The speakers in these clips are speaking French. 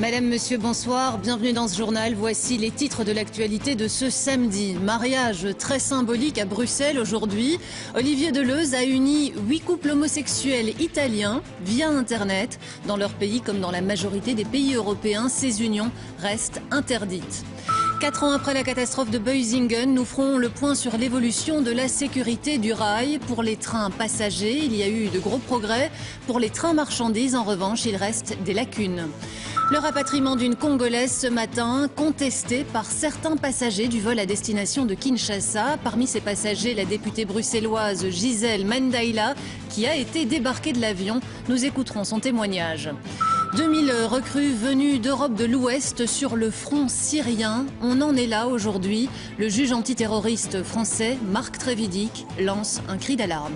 Madame, Monsieur, bonsoir. Bienvenue dans ce journal. Voici les titres de l'actualité de ce samedi. Mariage très symbolique à Bruxelles aujourd'hui. Olivier Deleuze a uni 8 couples homosexuels italiens via Internet. Dans leur pays, comme dans la majorité des pays européens, ces unions restent interdites. 4 ans après la catastrophe de Boisingen, nous ferons le point sur l'évolution de la sécurité du rail. Pour les trains passagers, il y a eu de gros progrès. Pour les trains marchandises, en revanche, il reste des lacunes. Le rapatriement d'une Congolaise ce matin, contesté par certains passagers du vol à destination de Kinshasa. Parmi ces passagers, la députée bruxelloise Gisèle Mandaïla, qui a été débarquée de l'avion. Nous écouterons son témoignage. 2000 recrues venues d'Europe de l'Ouest sur le front syrien. On en est là aujourd'hui. Le juge antiterroriste français, Marc Trévidic, lance un cri d'alarme.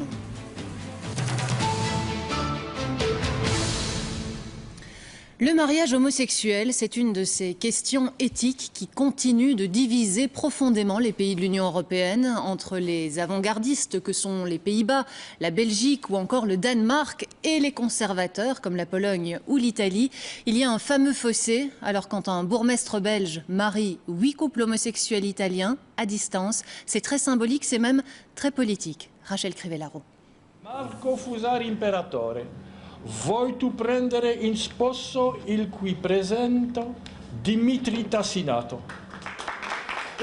Le mariage homosexuel, c'est une de ces questions éthiques qui continuent de diviser profondément les pays de l'Union européenne. Entre les avant-gardistes que sont les Pays-Bas, la Belgique ou encore le Danemark et les conservateurs comme la Pologne ou l'Italie, il y a un fameux fossé. Alors quand un bourgmestre belge marie 8 couples homosexuels italiens à distance, c'est très symbolique, c'est même très politique. Rachel Crivellaro. Marco Fusar Imperatore. Vuoi tu prendere in sposo il qui presento Dimitri Tassinato.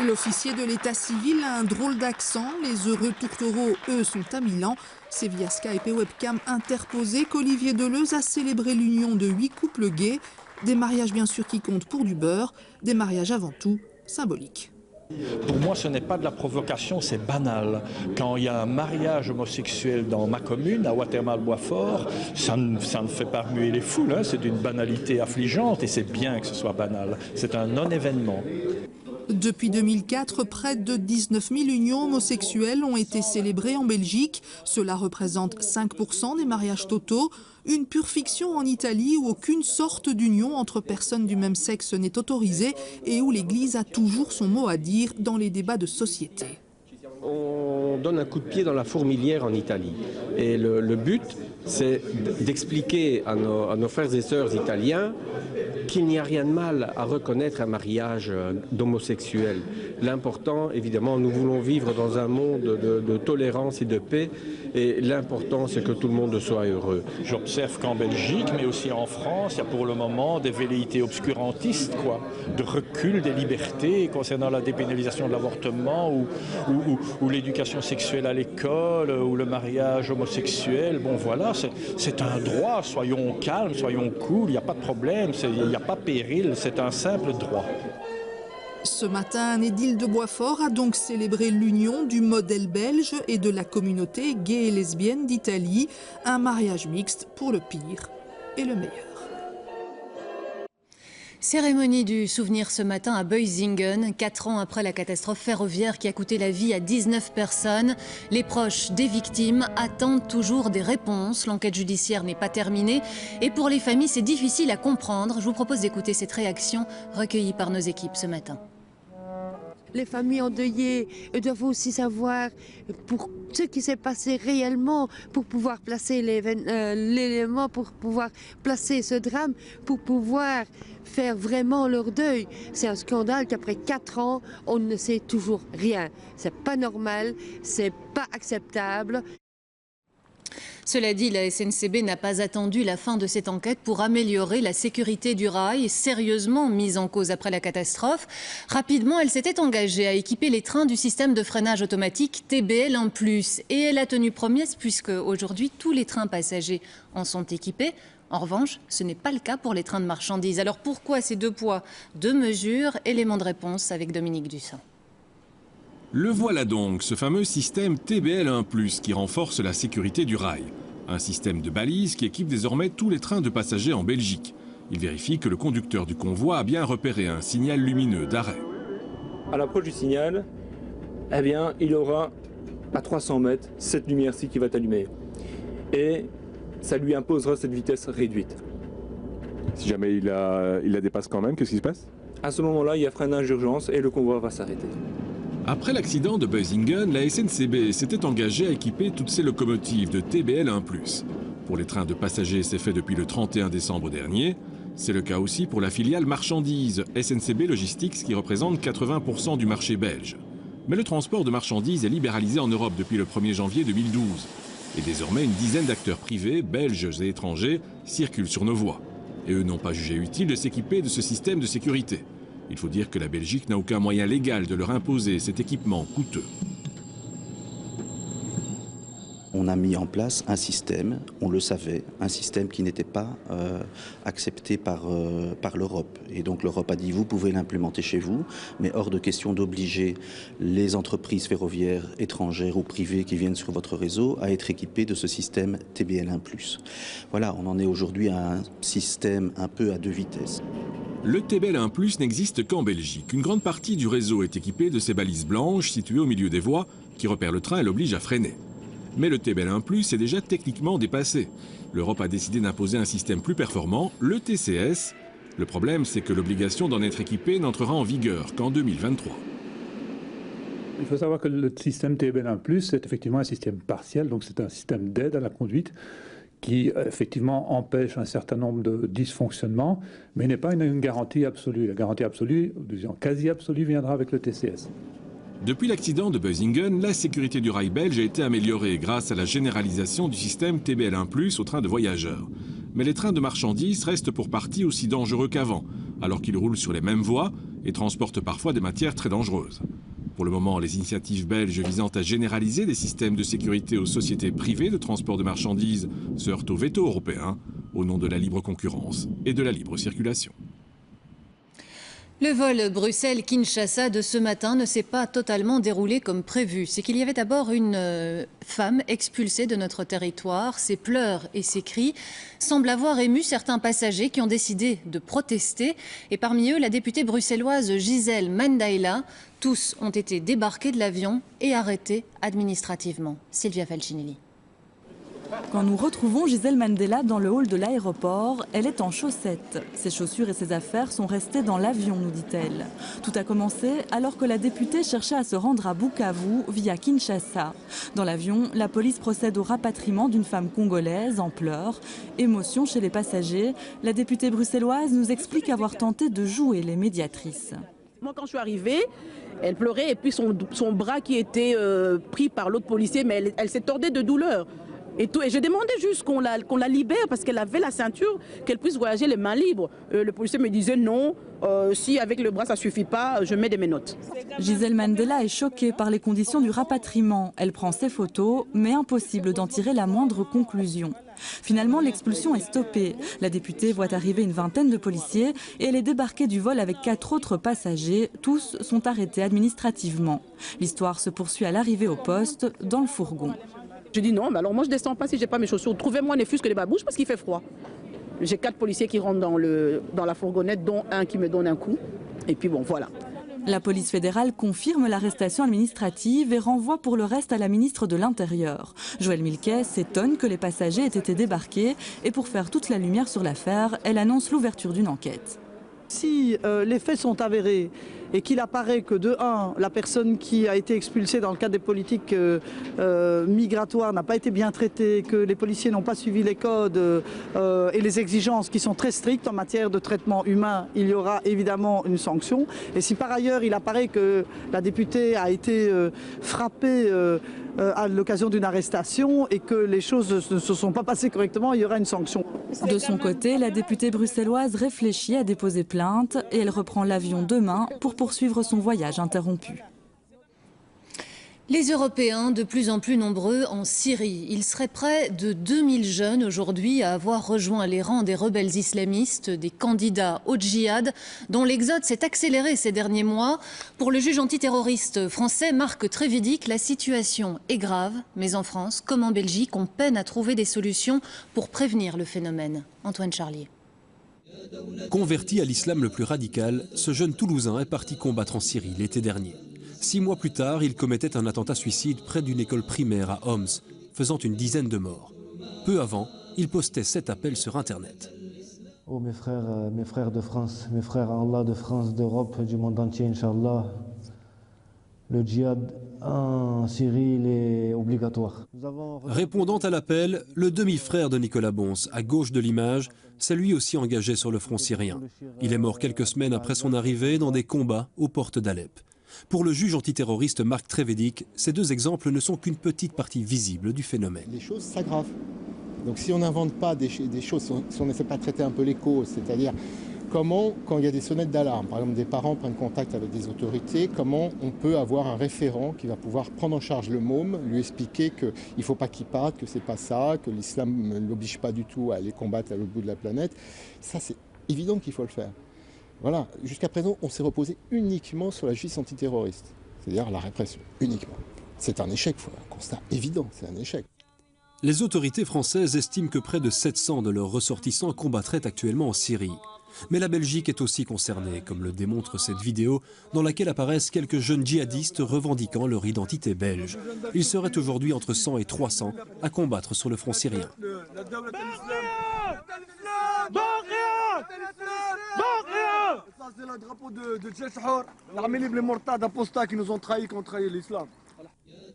L'officier de l'état civil a un drôle d'accent. Les heureux tourtereaux, eux, sont à Milan. C'est via Skype et webcam interposé qu'Olivier Deleuze a célébré l'union de 8 couples gays. Des mariages bien sûr qui comptent pour du beurre, des mariages avant tout symboliques. Pour moi, ce n'est pas de la provocation, c'est banal. Quand il y a un mariage homosexuel dans ma commune, à Watermal-Boisfort, ça ne fait pas remuer les foules, hein. C'est d'une banalité affligeante et c'est bien que ce soit banal. C'est un non-événement. Depuis 2004, près de 19 000 unions homosexuelles ont été célébrées en Belgique. Cela représente 5% des mariages totaux. Une pure fiction en Italie où aucune sorte d'union entre personnes du même sexe n'est autorisée et où l'Église a toujours son mot à dire dans les débats de société. On donne un coup de pied dans la fourmilière en Italie. Et le but, c'est d'expliquer à nos frères et sœurs italiens qu'il n'y a rien de mal à reconnaître un mariage d'homosexuels. L'important, évidemment, nous voulons vivre dans un monde de tolérance et de paix. Et l'important, c'est que tout le monde soit heureux. J'observe qu'en Belgique, mais aussi en France, il y a pour le moment des velléités obscurantistes, de recul des libertés concernant la dépénalisation de l'avortement ou l'éducation sexuelle à l'école, ou le mariage homosexuel. Bon voilà, c'est un droit, soyons calmes, soyons cool, il n'y a pas de problème, il n'y a pas péril, c'est un simple droit. Ce matin, un édile de Boisfort a donc célébré l'union du modèle belge et de la communauté gay et lesbienne d'Italie, un mariage mixte pour le pire et le meilleur. Cérémonie du souvenir ce matin à Boisingen, 4 ans après la catastrophe ferroviaire qui a coûté la vie à 19 personnes. Les proches des victimes attendent toujours des réponses. L'enquête judiciaire n'est pas terminée et pour les familles, c'est difficile à comprendre. Je vous propose d'écouter cette réaction recueillie par nos équipes ce matin. Les familles endeuillées doivent aussi savoir pour ce qui s'est passé réellement, pour pouvoir placer l'élément, pour pouvoir placer ce drame, pour pouvoir faire vraiment leur deuil. C'est un scandale qu'après 4 ans, on ne sait toujours rien. C'est pas normal, c'est pas acceptable. Cela dit, la SNCB n'a pas attendu la fin de cette enquête pour améliorer la sécurité du rail, sérieusement mise en cause après la catastrophe. Rapidement, elle s'était engagée à équiper les trains du système de freinage automatique TBL1+. Et elle a tenu promesse puisque aujourd'hui, tous les trains passagers en sont équipés. En revanche, ce n'est pas le cas pour les trains de marchandises. Alors pourquoi ces 2 poids, 2 mesures? Élément de réponse avec Dominique Dussin. Le voilà donc, ce fameux système TBL1+, qui renforce la sécurité du rail. Un système de balises qui équipe désormais tous les trains de passagers en Belgique. Il vérifie que le conducteur du convoi a bien repéré un signal lumineux d'arrêt. À l'approche du signal, eh bien, il aura à 300 mètres cette lumière-ci qui va t'allumer. Et ça lui imposera cette vitesse réduite. Si jamais il la dépasse quand même, qu'est-ce qui se passe? À ce moment-là, il y a freinage d'urgence et le convoi va s'arrêter. Après l'accident de Boesingen, la SNCB s'était engagée à équiper toutes ses locomotives de TBL 1+. Pour les trains de passagers, c'est fait depuis le 31 décembre dernier. C'est le cas aussi pour la filiale marchandises SNCB Logistics qui représente 80% du marché belge. Mais le transport de marchandises est libéralisé en Europe depuis le 1er janvier 2012. Et désormais, une dizaine d'acteurs privés, belges et étrangers, circulent sur nos voies. Et eux n'ont pas jugé utile de s'équiper de ce système de sécurité. Il faut dire que la Belgique n'a aucun moyen légal de leur imposer cet équipement coûteux. On a mis en place un système, on le savait, un système qui n'était pas accepté par l'Europe. Et donc l'Europe a dit, vous pouvez l'implémenter chez vous, mais hors de question d'obliger les entreprises ferroviaires étrangères ou privées qui viennent sur votre réseau à être équipées de ce système TBL1+. Voilà, on en est aujourd'hui à un système un peu à deux vitesses. Le TBL1+ n'existe qu'en Belgique. Une grande partie du réseau est équipée de ces balises blanches situées au milieu des voies qui repèrent le train et l'obligent à freiner. Mais le TBL1+ est déjà techniquement dépassé. L'Europe a décidé d'imposer un système plus performant, le TCS. Le problème, c'est que l'obligation d'en être équipé n'entrera en vigueur qu'en 2023. Il faut savoir que le système TBL1+, c'est effectivement un système partiel, donc c'est un système d'aide à la conduite qui effectivement empêche un certain nombre de dysfonctionnements, mais n'est pas une garantie absolue. La garantie absolue, disons quasi absolue, viendra avec le TCS. Depuis l'accident de Boesingen, la sécurité du rail belge a été améliorée grâce à la généralisation du système TBL1+ aux trains de voyageurs. Mais les trains de marchandises restent pour partie aussi dangereux qu'avant, alors qu'ils roulent sur les mêmes voies et transportent parfois des matières très dangereuses. Pour le moment, les initiatives belges visant à généraliser des systèmes de sécurité aux sociétés privées de transport de marchandises se heurtent au veto européen, au nom de la libre concurrence et de la libre circulation. Le vol Bruxelles-Kinshasa de ce matin ne s'est pas totalement déroulé comme prévu. C'est qu'il y avait d'abord une femme expulsée de notre territoire. Ses pleurs et ses cris semblent avoir ému certains passagers qui ont décidé de protester. Et parmi eux, la députée bruxelloise Gisèle Mandaila. Tous ont été débarqués de l'avion et arrêtés administrativement. Sylvia Falcinelli. Quand nous retrouvons Gisèle Mandela dans le hall de l'aéroport, elle est en chaussettes. Ses chaussures et ses affaires sont restées dans l'avion, nous dit-elle. Tout a commencé alors que la députée cherchait à se rendre à Bukavu via Kinshasa. Dans l'avion, la police procède au rapatriement d'une femme congolaise en pleurs. Émotion chez les passagers. La députée bruxelloise nous explique avoir tenté de jouer les médiatrices. Moi, quand je suis arrivée, elle pleurait et puis son bras qui était pris par l'autre policier, mais elle s'est tordée de douleur. Et je demandais juste qu'on la libère parce qu'elle avait la ceinture, qu'elle puisse voyager les mains libres. Le policier me disait non, si avec le bras ça suffit pas, je mets des menottes. Gisèle Mandela est choquée par les conditions du rapatriement. Elle prend ses photos, mais impossible d'en tirer la moindre conclusion. Finalement, l'expulsion est stoppée. La députée voit arriver une vingtaine de policiers et elle est débarquée du vol avec 4 autres passagers. Tous sont arrêtés administrativement. L'histoire se poursuit à l'arrivée au poste, dans le fourgon. Je dis non, mais alors moi je descends pas si j'ai pas mes chaussures. Trouvez-moi ne fût-ce que des babouches parce qu'il fait froid. J'ai 4 policiers qui rentrent dans la fourgonnette, dont un qui me donne un coup. Et puis bon, voilà. La police fédérale confirme l'arrestation administrative et renvoie pour le reste à la ministre de l'Intérieur. Joëlle Milquet s'étonne que les passagers aient été débarqués et pour faire toute la lumière sur l'affaire, elle annonce l'ouverture d'une enquête. Si les faits sont avérés et qu'il apparaît que de 1, la personne qui a été expulsée dans le cadre des politiques migratoires n'a pas été bien traitée, que les policiers n'ont pas suivi les codes et les exigences qui sont très strictes en matière de traitement humain, il y aura évidemment une sanction. Et si par ailleurs il apparaît que la députée a été frappée à l'occasion d'une arrestation et que les choses ne se sont pas passées correctement, il y aura une sanction. De son côté, la députée bruxelloise réfléchit à déposer plainte et elle reprend l'avion demain pour poursuivre son voyage interrompu. Les Européens, de plus en plus nombreux en Syrie. Il serait près de 2000 jeunes aujourd'hui à avoir rejoint les rangs des rebelles islamistes, des candidats au djihad, dont l'exode s'est accéléré ces derniers mois. Pour le juge antiterroriste français Marc Trévidic, la situation est grave, mais en France, comme en Belgique, on peine à trouver des solutions pour prévenir le phénomène. Antoine Charlier. Converti à l'islam le plus radical, ce jeune Toulousain est parti combattre en Syrie l'été dernier. 6 mois plus tard, il commettait un attentat suicide près d'une école primaire à Homs, faisant une dizaine de morts. Peu avant, il postait 7 appels sur Internet. Oh mes frères de France, mes frères Allah de France, d'Europe, du monde entier, Inch'Allah, le djihad en Syrie il est obligatoire. Répondant à l'appel, le demi-frère de Nicolas Bons, à gauche de l'image, s'est lui aussi engagé sur le front syrien. Il est mort quelques semaines après son arrivée dans des combats aux portes d'Alep. Pour le juge antiterroriste Marc Trévédic, ces deux exemples ne sont qu'une petite partie visible du phénomène. Les choses s'aggravent. Donc si on n'invente pas des choses, si on n'essaie pas de traiter un peu les causes, c'est-à-dire comment, quand il y a des sonnettes d'alarme, par exemple des parents prennent contact avec des autorités, comment on peut avoir un référent qui va pouvoir prendre en charge le môme, lui expliquer qu'il ne faut pas qu'il parte, que c'est pas ça, que l'islam ne l'oblige pas du tout à aller combattre à l'autre bout de la planète. Ça, c'est évident qu'il faut le faire. Voilà, jusqu'à présent, on s'est reposé uniquement sur la justice antiterroriste, c'est-à-dire la répression, uniquement. C'est un échec, un constat évident, c'est un échec. Les autorités françaises estiment que près de 700 de leurs ressortissants combattraient actuellement en Syrie. Mais la Belgique est aussi concernée, comme le démontre cette vidéo dans laquelle apparaissent quelques jeunes djihadistes revendiquant leur identité belge. Ils seraient aujourd'hui entre 100 et 300 à combattre sur le front syrien. Ça c'est le drapeau de Tchèchor, l'armée libre les mortades apostats qui nous ont trahis, qui ont trahi l'islam.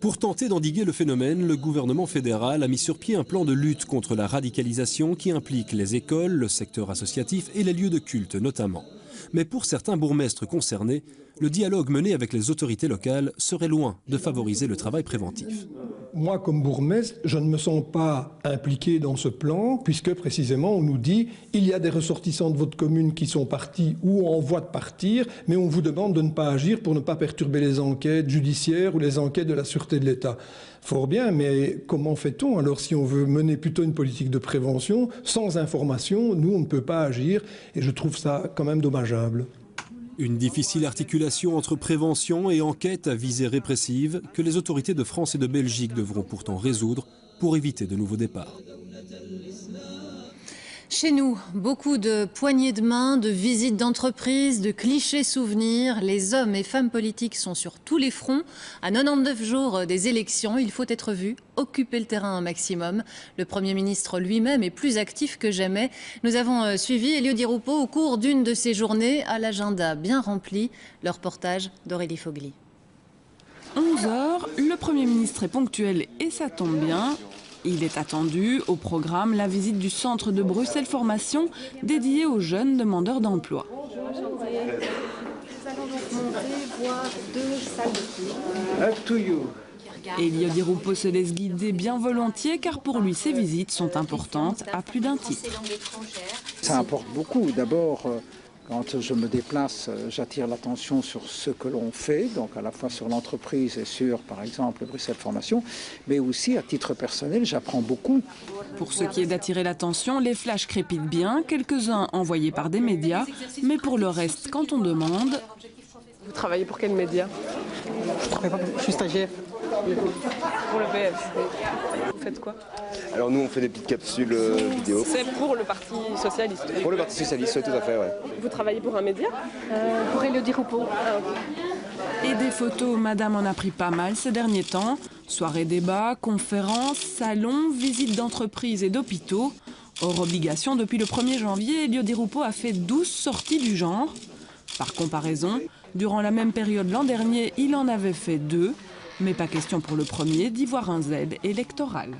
Pour tenter d'endiguer le phénomène, le gouvernement fédéral a mis sur pied un plan de lutte contre la radicalisation qui implique les écoles, le secteur associatif et les lieux de culte notamment. Mais pour certains bourgmestres concernés, le dialogue mené avec les autorités locales serait loin de favoriser le travail préventif. Moi, comme bourgmestre, je ne me sens pas impliqué dans ce plan, puisque précisément on nous dit il y a des ressortissants de votre commune qui sont partis ou en voie de partir, mais on vous demande de ne pas agir pour ne pas perturber les enquêtes judiciaires ou les enquêtes de la sûreté de l'État. Fort bien, mais comment fait-on alors si on veut mener plutôt une politique de prévention? Sans information, nous, on ne peut pas agir, et je trouve ça quand même dommageable. Une difficile articulation entre prévention et enquête à visée répressive que les autorités de France et de Belgique devront pourtant résoudre pour éviter de nouveaux départs. Chez nous, beaucoup de poignées de main, de visites d'entreprise, de clichés souvenirs. Les hommes et femmes politiques sont sur tous les fronts. À 99 jours des élections, il faut être vu, occuper le terrain un maximum. Le Premier ministre lui-même est plus actif que jamais. Nous avons suivi Elio Di Rupo au cours d'une de ces journées à l'agenda bien rempli. Le reportage d'Aurélie Fogli. 11h, le Premier ministre est ponctuel et ça tombe bien. Il est attendu au programme la visite du centre de Bruxelles Formation dédié aux jeunes demandeurs d'emploi. Nous allons donc monter, voir 2 salles de cours. Elio Di Rupo se laisse guider bien volontiers car pour lui ces visites sont importantes à plus d'un titre. Ça importe beaucoup. D'abord, quand je me déplace, j'attire l'attention sur ce que l'on fait, donc à la fois sur l'entreprise et sur, par exemple, Bruxelles Formation, mais aussi à titre personnel, j'apprends beaucoup. Pour ce qui est d'attirer l'attention, les flashs crépitent bien, quelques-uns envoyés par des médias, mais pour le reste, quand on demande... Vous travaillez pour quel média? Je suis stagiaire. Pour le PS. Vous faites quoi? Alors nous on fait des petites capsules vidéo. C'est pour le Parti Socialiste? Pour le Parti Socialiste, oui, tout à fait, ouais. Vous travaillez pour un média? Pour Elio Di Rupo. Ah, okay. Et des photos, madame en a pris pas mal ces derniers temps. Soirées débats, conférences, salons, visites d'entreprises et d'hôpitaux. Hors obligation, depuis le 1er janvier, Elio Di Rupo a fait 12 sorties du genre. Par comparaison, durant la même période l'an dernier, il en avait fait 2. Mais pas question pour le premier d'y voir un Z électoral.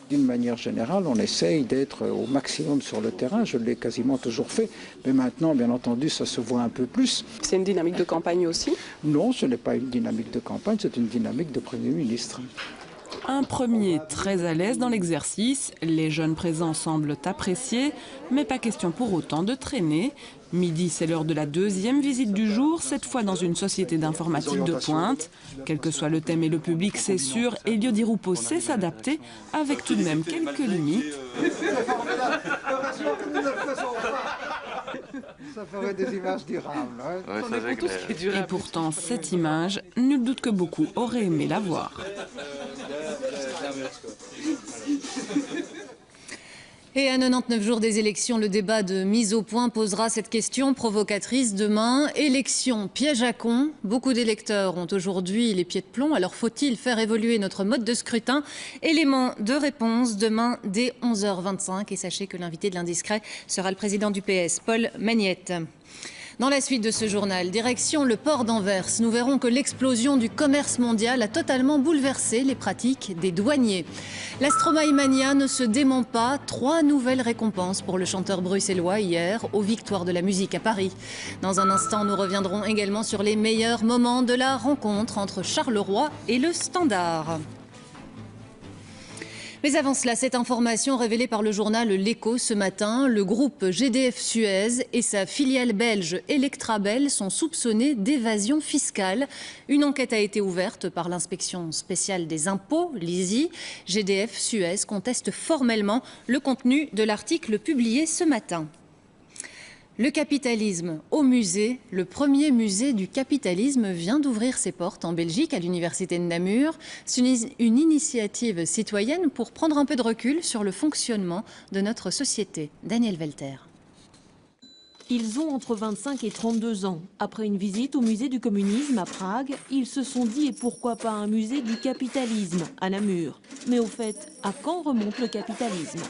D'une manière générale, on essaye d'être au maximum sur le terrain. Je l'ai quasiment toujours fait. Mais maintenant, bien entendu, ça se voit un peu plus. C'est une dynamique de campagne aussi? Non, ce n'est pas une dynamique de campagne, c'est une dynamique de Premier ministre. Un premier très à l'aise dans l'exercice, les jeunes présents semblent apprécier, mais pas question pour autant de traîner. Midi, c'est l'heure de la deuxième visite du jour, cette fois dans une société d'informatique de pointe. Quel que soit le thème et le public, c'est sûr, Elio Di Rupo sait s'adapter, avec tout de même quelques limites. Ça ferait des images durables. Et pourtant, cette image, nul doute que beaucoup auraient aimé la voir. Et à 99 jours des élections, le débat de mise au point posera cette question provocatrice demain. Élection piège à con. Beaucoup d'électeurs ont aujourd'hui les pieds de plomb. Alors faut-il faire évoluer notre mode de scrutin? Élément de réponse demain dès 11h25. Et sachez que l'invité de l'Indiscret sera le président du PS, Paul Magnette. Dans la suite de ce journal, direction le port d'Anvers, nous verrons que l'explosion du commerce mondial a totalement bouleversé les pratiques des douaniers. La Stromae Mania ne se dément pas. 3 nouvelles récompenses pour le chanteur bruxellois hier aux Victoires de la musique à Paris. Dans un instant, nous reviendrons également sur les meilleurs moments de la rencontre entre Charleroi et le Standard. Mais avant cela, cette information révélée par le journal L'Écho ce matin, le groupe GDF Suez et sa filiale belge Electrabel sont soupçonnés d'évasion fiscale. Une enquête a été ouverte par l'inspection spéciale des impôts, l'ISI. GDF Suez conteste formellement le contenu de l'article publié ce matin. Le capitalisme au musée. Le premier musée du capitalisme vient d'ouvrir ses portes en Belgique à l'université de Namur. C'est une initiative citoyenne pour prendre un peu de recul sur le fonctionnement de notre société. Daniel Welter. Ils ont entre 25 et 32 ans. Après une visite au musée du communisme à Prague, ils se sont dit et pourquoi pas un musée du capitalisme à Namur. Mais au fait, à quand remonte le capitalisme ?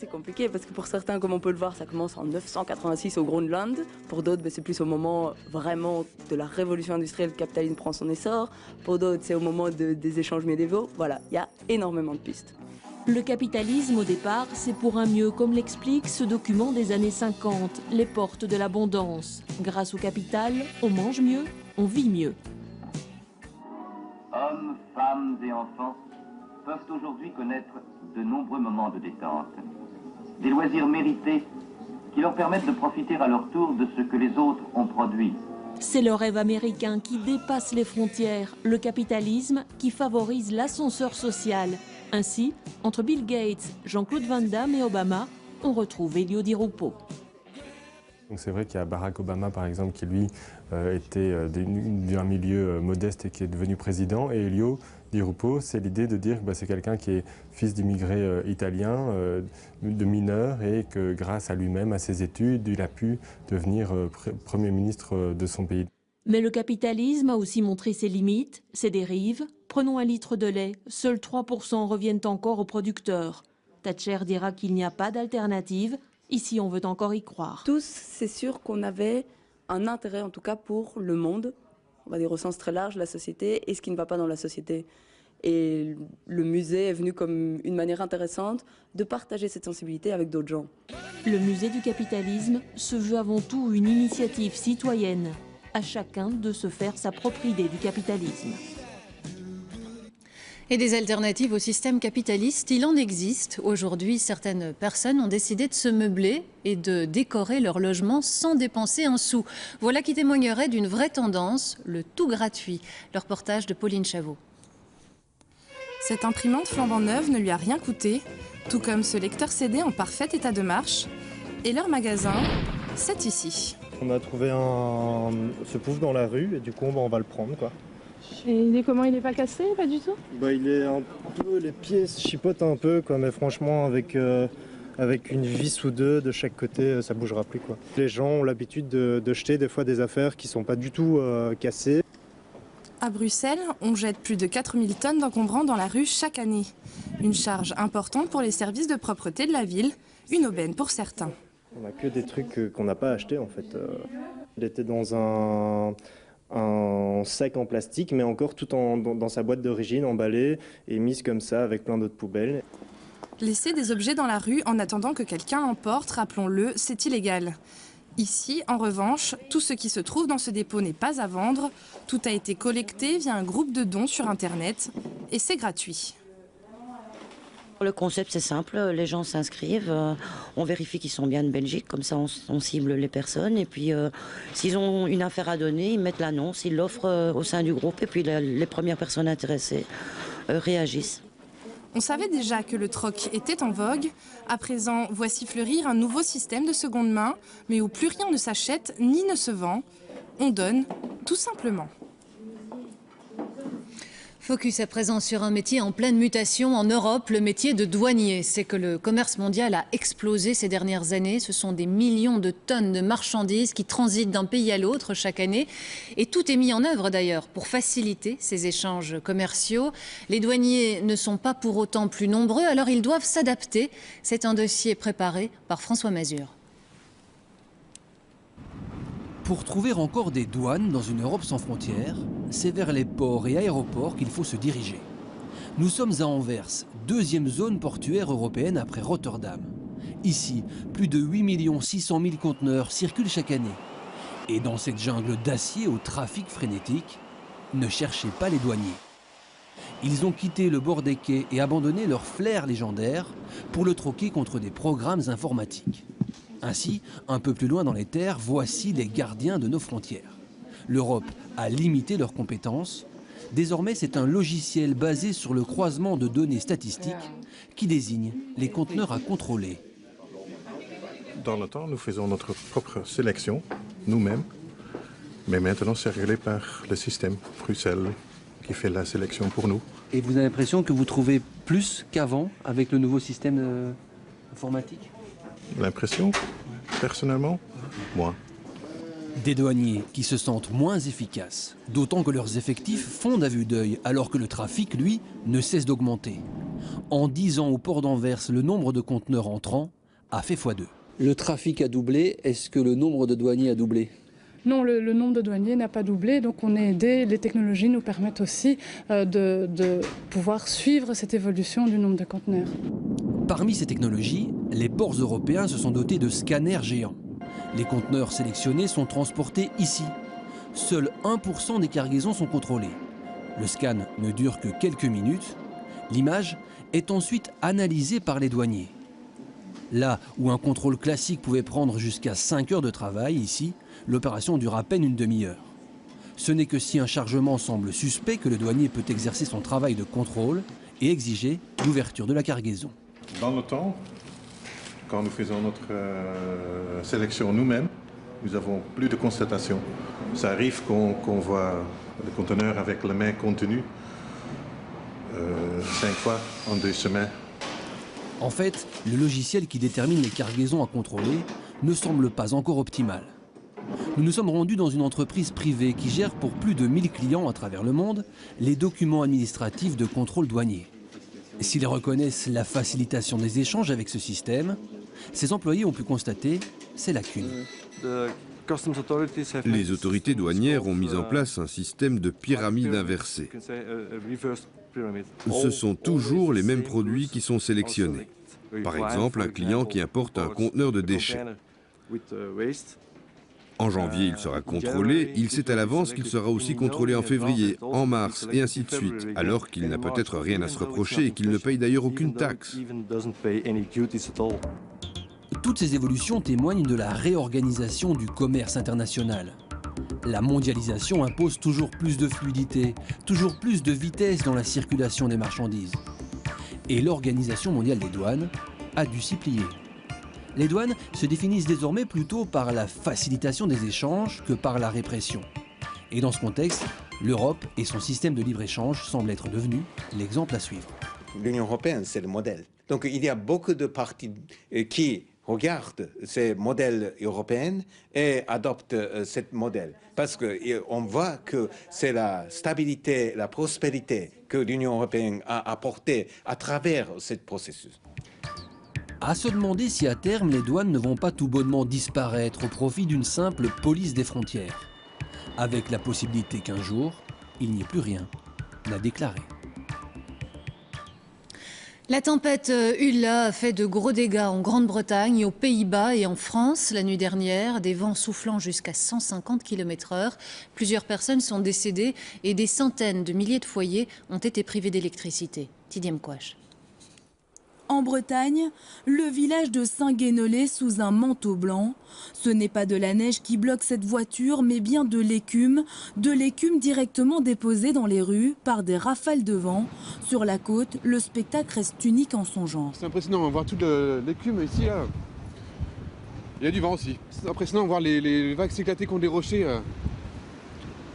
C'est compliqué parce que pour certains, comme on peut le voir, ça commence en 986 au Groenland. Pour d'autres, c'est plus au moment vraiment de la révolution industrielle que le capitalisme prend son essor. Pour d'autres, c'est au moment des échanges médiévaux. Voilà, il y a énormément de pistes. Le capitalisme, au départ, c'est pour un mieux, comme l'explique ce document des années 50, les portes de l'abondance. Grâce au capital, on mange mieux, on vit mieux. Hommes, femmes et enfants peuvent aujourd'hui connaître de nombreux moments de détente. Des loisirs mérités qui leur permettent de profiter à leur tour de ce que les autres ont produit. C'est le rêve américain qui dépasse les frontières, le capitalisme qui favorise l'ascenseur social. Ainsi, entre Bill Gates, Jean-Claude Van Damme et Obama, on retrouve Elio Di Rupo. C'est vrai qu'il y a Barack Obama, par exemple, qui lui était d'un milieu modeste et qui est devenu président. Et Elio Di Rupo, c'est l'idée de dire que c'est quelqu'un qui est fils d'immigrés italiens, de mineurs, et que grâce à lui-même, à ses études, il a pu devenir Premier ministre de son pays. Mais le capitalisme a aussi montré ses limites, ses dérives. Prenons un litre de lait, seuls 3% reviennent encore aux producteurs. Thatcher dira qu'il n'y a pas d'alternative. Ici, on veut encore y croire. Tous, c'est sûr qu'on avait un intérêt, en tout cas pour le monde, on va dire au sens très large, la société, et ce qui ne va pas dans la société. Et le musée est venu comme une manière intéressante de partager cette sensibilité avec d'autres gens. Le musée du capitalisme se veut avant tout une initiative citoyenne. À chacun de se faire sa propre idée du capitalisme. Et des alternatives au système capitaliste, il en existe. Aujourd'hui, certaines personnes ont décidé de se meubler et de décorer leur logement sans dépenser un sou. Voilà qui témoignerait d'une vraie tendance, le tout gratuit. Le reportage de Pauline Chavot. Cette imprimante flambant neuve ne lui a rien coûté, tout comme ce lecteur CD en parfait état de marche. Et leur magasin, c'est ici. On a trouvé ce pouf dans la rue et du coup on va le prendre quoi. Et il est comment? Il n'est pas cassé? Pas du tout? Il est un peu, les pièces chipotent un peu quoi, mais franchement avec une vis ou deux de chaque côté, ça bougera plus quoi. Les gens ont l'habitude de jeter des fois des affaires qui sont pas du tout cassées. À Bruxelles, on jette plus de 4000 tonnes d'encombrants dans la rue chaque année. Une charge importante pour les services de propreté de la ville, une aubaine pour certains. On n'a que des trucs qu'on n'a pas achetés en fait. Il était dans un sac en plastique, mais encore tout dans sa boîte d'origine, emballé et mise comme ça avec plein d'autres poubelles. Laisser des objets dans la rue en attendant que quelqu'un l'emporte, rappelons-le, c'est illégal. Ici, en revanche, tout ce qui se trouve dans ce dépôt n'est pas à vendre. Tout a été collecté via un groupe de dons sur Internet et c'est gratuit. Le concept, c'est simple, les gens s'inscrivent, on vérifie qu'ils sont bien de Belgique, comme ça on cible les personnes. Et puis, s'ils ont une affaire à donner, ils mettent l'annonce, ils l'offrent au sein du groupe et puis les premières personnes intéressées réagissent. On savait déjà que le troc était en vogue. À présent, voici fleurir un nouveau système de seconde main, mais où plus rien ne s'achète ni ne se vend. On donne, tout simplement. Focus à présent sur un métier en pleine mutation en Europe, le métier de douanier. C'est que le commerce mondial a explosé ces dernières années. Ce sont des millions de tonnes de marchandises qui transitent d'un pays à l'autre chaque année. Et tout est mis en œuvre d'ailleurs pour faciliter ces échanges commerciaux. Les douaniers ne sont pas pour autant plus nombreux, alors ils doivent s'adapter. C'est un dossier préparé par François Mazur. Pour trouver encore des douanes dans une Europe sans frontières, c'est vers les ports et aéroports qu'il faut se diriger. Nous sommes à Anvers, deuxième zone portuaire européenne après Rotterdam. Ici, plus de 8 600 000 conteneurs circulent chaque année. Et dans cette jungle d'acier au trafic frénétique, ne cherchez pas les douaniers. Ils ont quitté le bord des quais et abandonné leur flair légendaire pour le troquer contre des programmes informatiques. Ainsi, un peu plus loin dans les terres, voici les gardiens de nos frontières. L'Europe a limité leurs compétences. Désormais, c'est un logiciel basé sur le croisement de données statistiques qui désigne les conteneurs à contrôler. Dans le temps, nous faisons notre propre sélection, nous-mêmes. Mais maintenant, c'est réglé par le système Bruxelles qui fait la sélection pour nous. Et vous avez l'impression que vous trouvez plus qu'avant avec le nouveau système informatique? L'impression, personnellement, moins. Des douaniers qui se sentent moins efficaces, d'autant que leurs effectifs fondent à vue d'œil, alors que le trafic, lui, ne cesse d'augmenter. En 10 ans au port d'Anvers, le nombre de conteneurs entrants a fait x2. Le trafic a doublé, est-ce que le nombre de douaniers a doublé? Non, le nombre de douaniers n'a pas doublé, donc on est aidé. Les technologies nous permettent aussi de pouvoir suivre cette évolution du nombre de conteneurs. Parmi ces technologies, les ports européens se sont dotés de scanners géants. Les conteneurs sélectionnés sont transportés ici. Seuls 1% des cargaisons sont contrôlées. Le scan ne dure que quelques minutes. L'image est ensuite analysée par les douaniers. Là où un contrôle classique pouvait prendre jusqu'à 5 heures de travail, ici, l'opération dure à peine une demi-heure. Ce n'est que si un chargement semble suspect que le douanier peut exercer son travail de contrôle et exiger l'ouverture de la cargaison. Dans le temps, quand nous faisons notre sélection nous-mêmes, nous avons plus de constatations. Ça arrive qu'on voit le conteneur avec la main contenue 5 fois en 2 semaines. En fait, le logiciel qui détermine les cargaisons à contrôler ne semble pas encore optimal. Nous nous sommes rendus dans une entreprise privée qui gère pour plus de 1000 clients à travers le monde les documents administratifs de contrôle douanier. S'ils reconnaissent la facilitation des échanges avec ce système, ces employés ont pu constater ces lacunes. Les autorités douanières ont mis en place un système de pyramide inversée. Ce sont toujours les mêmes produits qui sont sélectionnés. Par exemple, un client qui importe un conteneur de déchets. En janvier, il sera contrôlé. Il sait à l'avance qu'il sera aussi contrôlé en février, en mars, et ainsi de suite, alors qu'il n'a peut-être rien à se reprocher et qu'il ne paye d'ailleurs aucune taxe. Toutes ces évolutions témoignent de la réorganisation du commerce international. La mondialisation impose toujours plus de fluidité, toujours plus de vitesse dans la circulation des marchandises. Et l'Organisation mondiale des douanes a dû s'y plier. Les douanes se définissent désormais plutôt par la facilitation des échanges que par la répression. Et dans ce contexte, l'Europe et son système de libre-échange semblent être devenus l'exemple à suivre. L'Union européenne, c'est le modèle. Donc il y a beaucoup de partis qui regardent ces modèles européens et adoptent ce modèle. Parce qu'on voit que c'est la stabilité, la prospérité que l'Union européenne a apportée à travers ce processus. À se demander si à terme les douanes ne vont pas tout bonnement disparaître au profit d'une simple police des frontières, avec la possibilité qu'un jour, il n'y ait plus rien à déclarer. La tempête Ulla a fait de gros dégâts en Grande-Bretagne, aux Pays-Bas et en France la nuit dernière. Des vents soufflant jusqu'à 150 km/h. Plusieurs personnes sont décédées et des centaines de milliers de foyers ont été privés d'électricité. Tidiem Kouach. En Bretagne, le village de Saint-Guénolé sous un manteau blanc. Ce n'est pas de la neige qui bloque cette voiture, mais bien de l'écume directement déposée dans les rues par des rafales de vent. Sur la côte, le spectacle reste unique en son genre. C'est impressionnant, on voit toute l'écume ici. Là. Il y a du vent aussi. C'est impressionnant de voir les vagues s'éclater contre des rochers.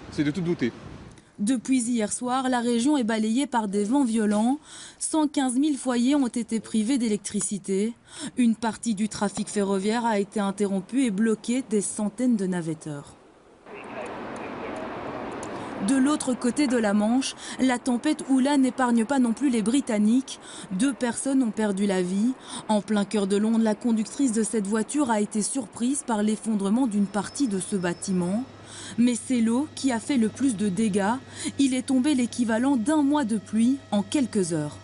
C'est de tout douter. Depuis hier soir, la région est balayée par des vents violents. 115 000 foyers ont été privés d'électricité. Une partie du trafic ferroviaire a été interrompue et bloquée des centaines de navetteurs. De l'autre côté de la Manche, la tempête Oula n'épargne pas non plus les Britanniques. 2 personnes ont perdu la vie. En plein cœur de Londres, la conductrice de cette voiture a été surprise par l'effondrement d'une partie de ce bâtiment. Mais c'est l'eau qui a fait le plus de dégâts. Il est tombé l'équivalent d'1 mois de pluie en quelques heures.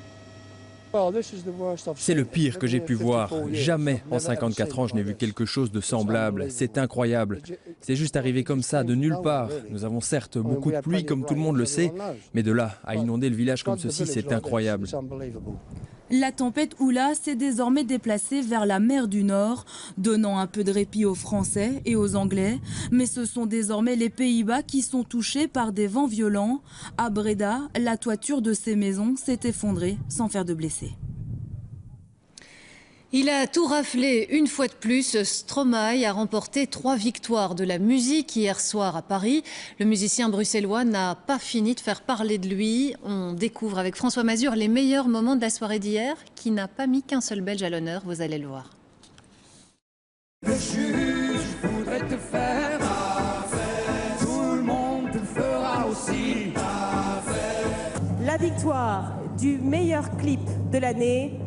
C'est le pire que j'ai pu voir. Jamais en 54 ans je n'ai vu quelque chose de semblable. C'est incroyable. C'est juste arrivé comme ça, de nulle part. Nous avons certes beaucoup de pluie, comme tout le monde le sait, mais de là à inonder le village comme ceci, c'est incroyable. La tempête Oula s'est désormais déplacée vers la mer du Nord, donnant un peu de répit aux Français et aux Anglais. Mais ce sont désormais les Pays-Bas qui sont touchés par des vents violents. À Breda, la toiture de ces maisons s'est effondrée sans faire de blessés. Il a tout raflé une fois de plus. Stromae a remporté 3 victoires de la musique hier soir à Paris. Le musicien bruxellois n'a pas fini de faire parler de lui. On découvre avec François Mazur les meilleurs moments de la soirée d'hier, qui n'a pas mis qu'un seul Belge à l'honneur, vous allez le voir. Le juge voudrait te faire affaire. Tout le monde te le fera aussi affaire. La victoire du meilleur clip de l'année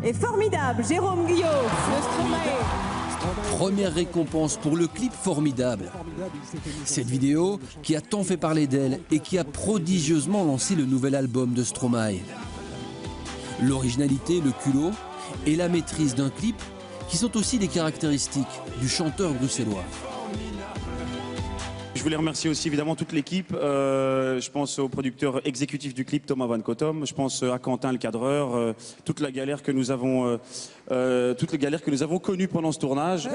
est formidable, Jérôme Guyot, de Stromae. Première récompense pour le clip formidable. Cette vidéo qui a tant fait parler d'elle et qui a prodigieusement lancé le nouvel album de Stromae. L'originalité, le culot et la maîtrise d'un clip qui sont aussi des caractéristiques du chanteur bruxellois. Je voulais remercier aussi évidemment toute l'équipe. Je pense au producteur exécutif du clip, Thomas Van Cottom. Je pense à Quentin, le cadreur. Toute la galère que nous avons connue pendant ce tournage.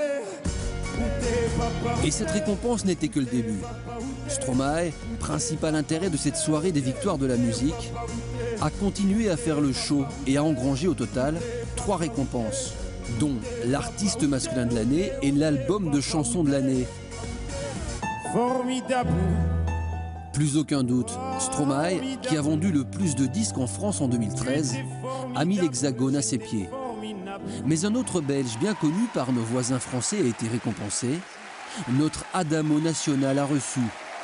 Et cette récompense n'était que le début. Stromae, principal intérêt de cette soirée des victoires de la musique, a continué à faire le show et a engrangé au total 3 récompenses, dont l'artiste masculin de l'année et l'album de chansons de l'année. Formidable. Plus aucun doute, Stromae, qui a vendu le plus de disques en France en 2013, a mis l'Hexagone à ses pieds. Mais un autre Belge bien connu par nos voisins français a été récompensé. Notre Adamo national a reçu,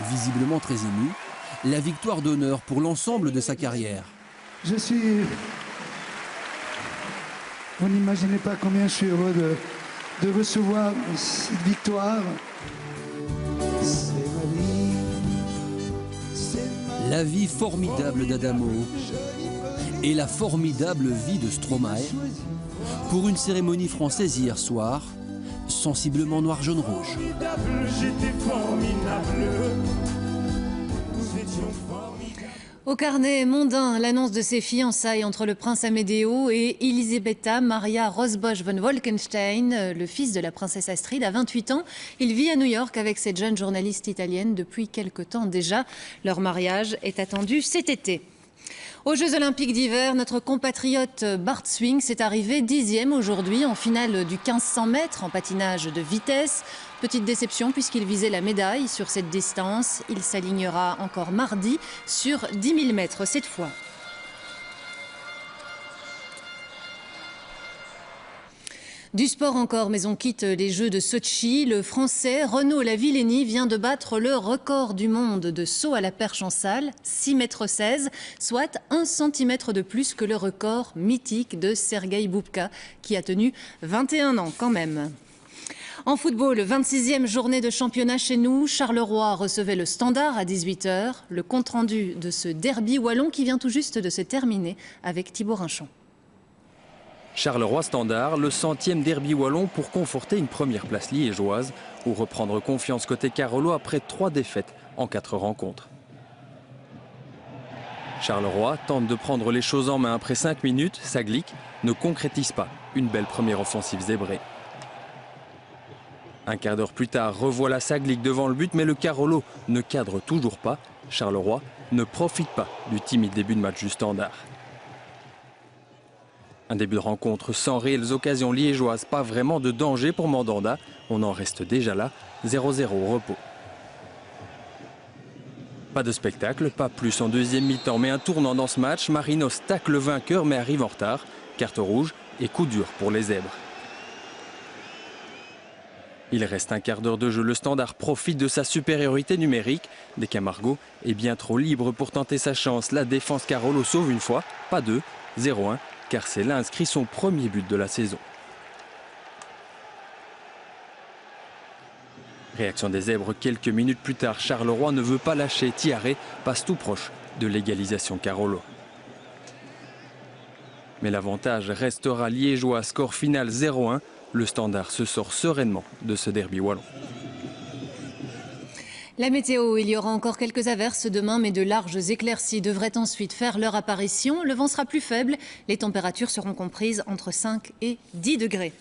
visiblement très ému, la victoire d'honneur pour l'ensemble de sa carrière. Vous n'imaginez pas combien je suis heureux de recevoir cette victoire. La vie formidable d'Adamo et la formidable vie de Stromae pour une cérémonie française hier soir, sensiblement noir-jaune-rouge. Au carnet mondain, l'annonce de ses fiançailles entre le prince Amedeo et Elisabetta Maria Rosbosch von Wolkenstein, le fils de la princesse Astrid, à 28 ans. Il vit à New York avec cette jeune journaliste italienne depuis quelque temps déjà. Leur mariage est attendu cet été. Aux Jeux Olympiques d'hiver, notre compatriote Bart Swings est arrivé 10e aujourd'hui en finale du 1500 mètres en patinage de vitesse. Petite déception puisqu'il visait la médaille sur cette distance. Il s'alignera encore mardi sur 10 000 mètres cette fois. Du sport encore, mais on quitte les Jeux de Sotchi. Le Français Renaud Lavillenie vient de battre le record du monde de saut à la perche en salle, 6,16 m, soit 1 cm de plus que le record mythique de Sergueï Boubka, qui a tenu 21 ans quand même. En football, 26e journée de championnat chez nous. Charleroi recevait le Standard à 18 h. Le compte-rendu de ce derby wallon qui vient tout juste de se terminer avec Thibaut Rinchon. Charleroi-Standard, le 100e derby wallon pour conforter une première place liégeoise ou reprendre confiance côté Carolo après 3 défaites en 4 rencontres. Charleroi tente de prendre les choses en main après 5 minutes. Saglic ne concrétise pas une belle première offensive zébrée. Un quart d'heure plus tard, revoilà Saglic devant le but, mais le Carolo ne cadre toujours pas. Charleroi ne profite pas du timide début de match du Standard. Un début de rencontre sans réelles occasions liégeoises, pas vraiment de danger pour Mandanda. On en reste déjà là, 0-0 au repos. Pas de spectacle, pas plus en deuxième mi-temps, mais un tournant dans ce match. Marinos tacle le vainqueur mais arrive en retard. Carte rouge et coup dur pour les zèbres. Il reste un quart d'heure de jeu. Le Standard profite de sa supériorité numérique. Dès Camargo est bien trop libre pour tenter sa chance. La défense Carolo sauve une fois, pas deux, 0-1, car c'est là inscrit son premier but de la saison. Réaction des Zèbres quelques minutes plus tard. Charleroi ne veut pas lâcher. Thiaré passe tout proche de l'égalisation Carolo. Mais l'avantage restera liégeois. Score final 0-1. Le Standard se sort sereinement de ce derby wallon. La météo, il y aura encore quelques averses demain, mais de larges éclaircies devraient ensuite faire leur apparition. Le vent sera plus faible, les températures seront comprises entre 5 et 10 degrés.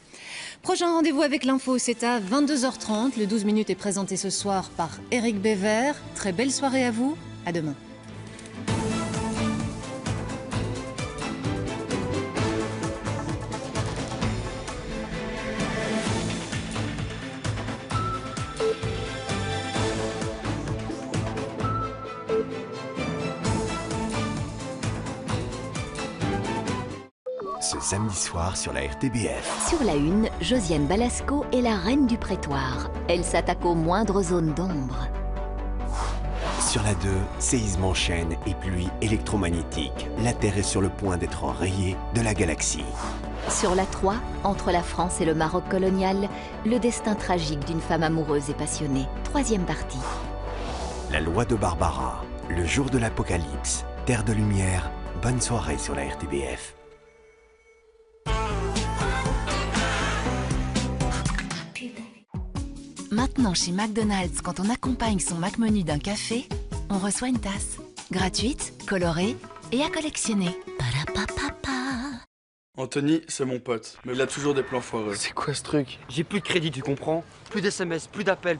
Prochain rendez-vous avec l'info, c'est à 22h30. Le 12 minutes est présenté ce soir par Éric Bévert. Très belle soirée à vous, à demain. Ce samedi soir sur la RTBF. Sur la 1, Josiane Balasco est la reine du prétoire. Elle s'attaque aux moindres zones d'ombre. Sur la 2, séisme en chaîne et pluie électromagnétique. La Terre est sur le point d'être enrayée de la galaxie. Sur la 3, entre la France et le Maroc colonial, le destin tragique d'une femme amoureuse et passionnée. 3e partie. La loi de Barbara, le jour de l'apocalypse, Terre de lumière. Bonne soirée sur la RTBF. Maintenant, chez McDonald's, quand on accompagne son McMenu d'un café, on reçoit une tasse. Gratuite, colorée et à collectionner. Anthony, c'est mon pote, mais il a toujours des plans foireux. C'est quoi ce truc? J'ai plus de crédit, tu comprends? Plus d'SMS, plus d'appels,